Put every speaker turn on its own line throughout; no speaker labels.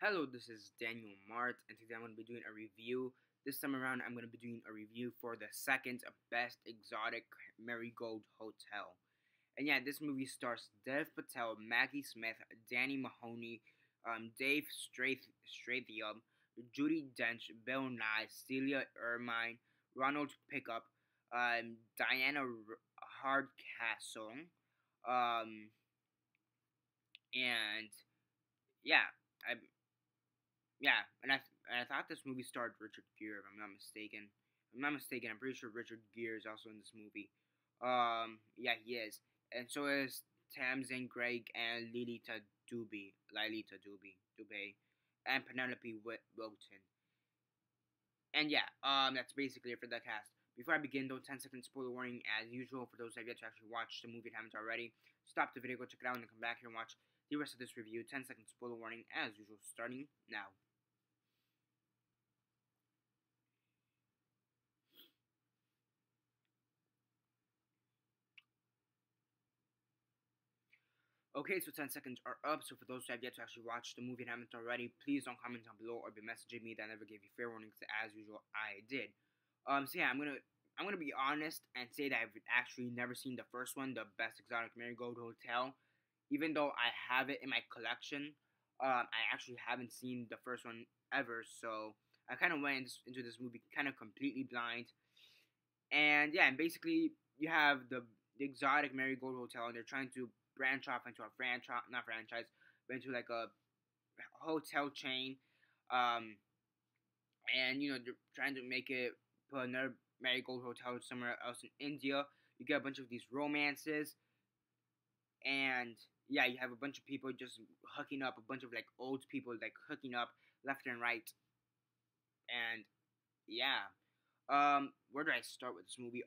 Hello, this is Daniel Mart, and today I'm going to be doing a review. This time around, I'm going to be doing a review for the second best exotic Marigold Hotel. And yeah, this movie stars Dev Patel, Maggie Smith, Danny Mahoney, Dave Strathium, Judy Dench, Bill Nye, Celia Ermine, Ronald Pickup, Diana Hardcastle, um, and yeah, I and I thought this movie starred Richard Gere, if I'm not mistaken. If I'm not mistaken, I'm pretty sure Richard Gere is also in this movie. Yeah, he is, and so is Tamsin Greig and Lilita Dube, and Penelope Wilton. And yeah, that's basically it for the cast. Before I begin, though, 10-second spoiler warning as usual for those that have yet to actually watch the movie and haven't already. Stop the video, go check it out, and then come back here and watch the rest of this review. 10-second spoiler warning as usual, starting now. Okay, so 10 seconds are up. So for those who have yet to actually watch the movie and haven't already, please don't comment down below or be messaging me that I never gave you fair warnings. As usual, I did. So yeah, I'm gonna be honest and say that I've actually never seen the first one, the Best Exotic Marigold Hotel. Even though I have it in my collection, I actually haven't seen the first one ever. So I kind of went into this movie kind of completely blind. And yeah, and basically you have the exotic Marigold Hotel, and they're trying to branch off into a franchise, not franchise, but into like a hotel chain. Um, and they're trying to make it put another Marigold Hotel somewhere else in India. You get a bunch of these romances, and yeah, you have a bunch of people just hooking up, a bunch of like old people like hooking up left and right, and yeah. Where do I start with this movie?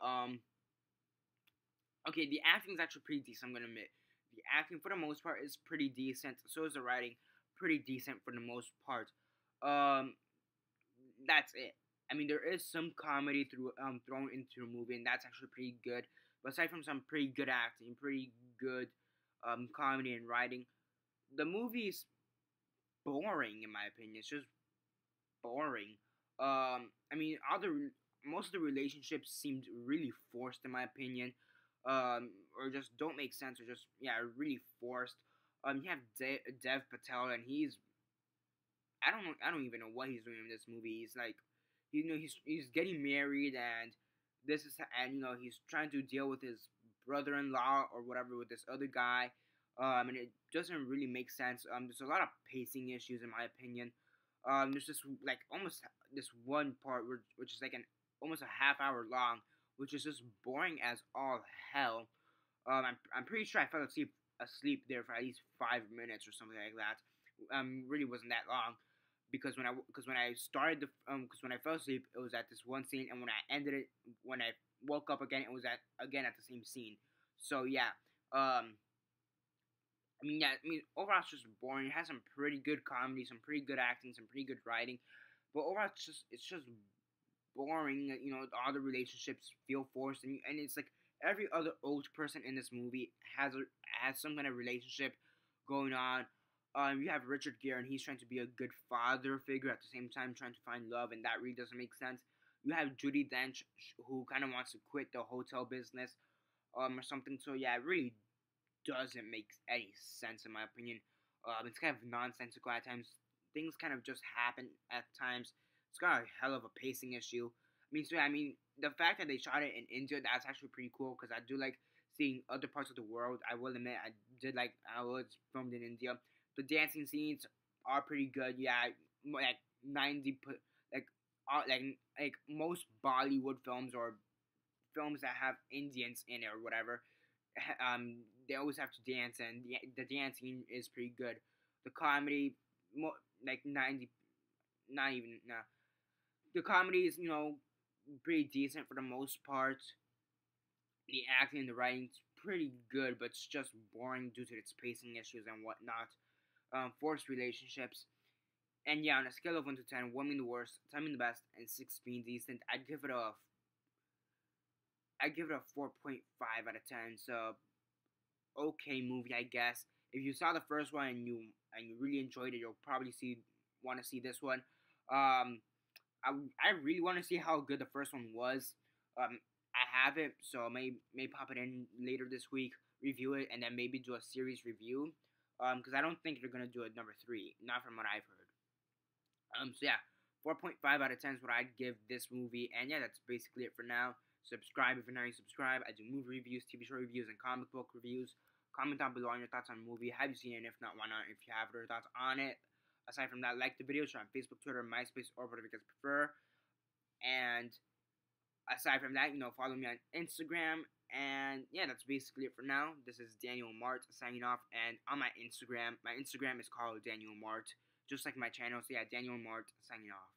Okay, the acting is actually pretty decent, I'm gonna admit. The acting, for the most part, is pretty decent. So is the writing, pretty decent for the most part. Um, that's it. I mean, there is some comedy thrown into the movie, and that's actually pretty good. But aside from some pretty good acting, pretty good comedy and writing, the movie is boring in my opinion. It's just boring. I mean, most of the relationships seemed really forced in my opinion, or just don't make sense, or just really forced. You have Dev Patel, and I don't know, I don't even know what he's doing in this movie. He's like, he's getting married, and he's trying to deal with his brother-in-law or whatever with this other guy. And it doesn't really make sense. There's a lot of pacing issues in my opinion. There's this like almost this one part which is like almost a half hour long, which is just boring as all hell. I'm pretty sure I fell asleep there for at least 5 minutes or something like that. Really wasn't that long, because when I started because when I fell asleep it was at this one scene, and when I woke up again it was at the same scene. So yeah, overall it's just boring. It has some pretty good comedy, some pretty good acting, some pretty good writing, but overall it's just boring. All the relationships feel forced, and it's like every other old person in this movie has some kind of relationship going on. You have Richard Gere, and he's trying to be a good father figure at the same time trying to find love, and that really doesn't make sense. You have Judy Dench, who kind of wants to quit the hotel business, or something. So yeah, it really doesn't make any sense in my opinion. It's kind of nonsensical at times. Things kind of just happen at times. It's got a hell of a pacing issue. The fact that they shot it in India, that's actually pretty cool, because I do like seeing other parts of the world. I will admit, I did like how it's filmed in India. The dancing scenes are pretty good. Yeah, like 90, like most Bollywood films or films that have Indians in it or whatever, they always have to dance, and the dancing is pretty good. The comedy, like 90, not even no. The comedy is pretty decent for the most part. The acting and the writing's pretty good, but it's just boring due to its pacing issues and whatnot. Forced relationships, and yeah, on a scale of 1 to 10, 1 being the worst, 10 being the best, and 6 being decent, I'd give it a 4.5 out of 10. So okay movie, I guess. If you saw the first one and you really enjoyed it, you'll probably see want to see this one. Um, I really want to see how good the first one was. I have it, so I may pop it in later this week, review it, and then maybe do a series review. Because I don't think they're gonna do it number 3, not from what I've heard. So yeah, 4.5 out of 10 is what I'd give this movie, and yeah, that's basically it for now. Subscribe if you're not already subscribed. I do movie reviews, TV show reviews, and comic book reviews. Comment down below on your thoughts on the movie. Have you seen it? And if not, why not? If you have your thoughts on it. Aside from that, like the video, share on Facebook, Twitter, MySpace, or whatever you guys prefer. And aside from that, follow me on Instagram. And yeah, that's basically it for now. This is Daniel Mart signing off. And on my Instagram is called Daniel Mart, just like my channel. So yeah, Daniel Mart signing off.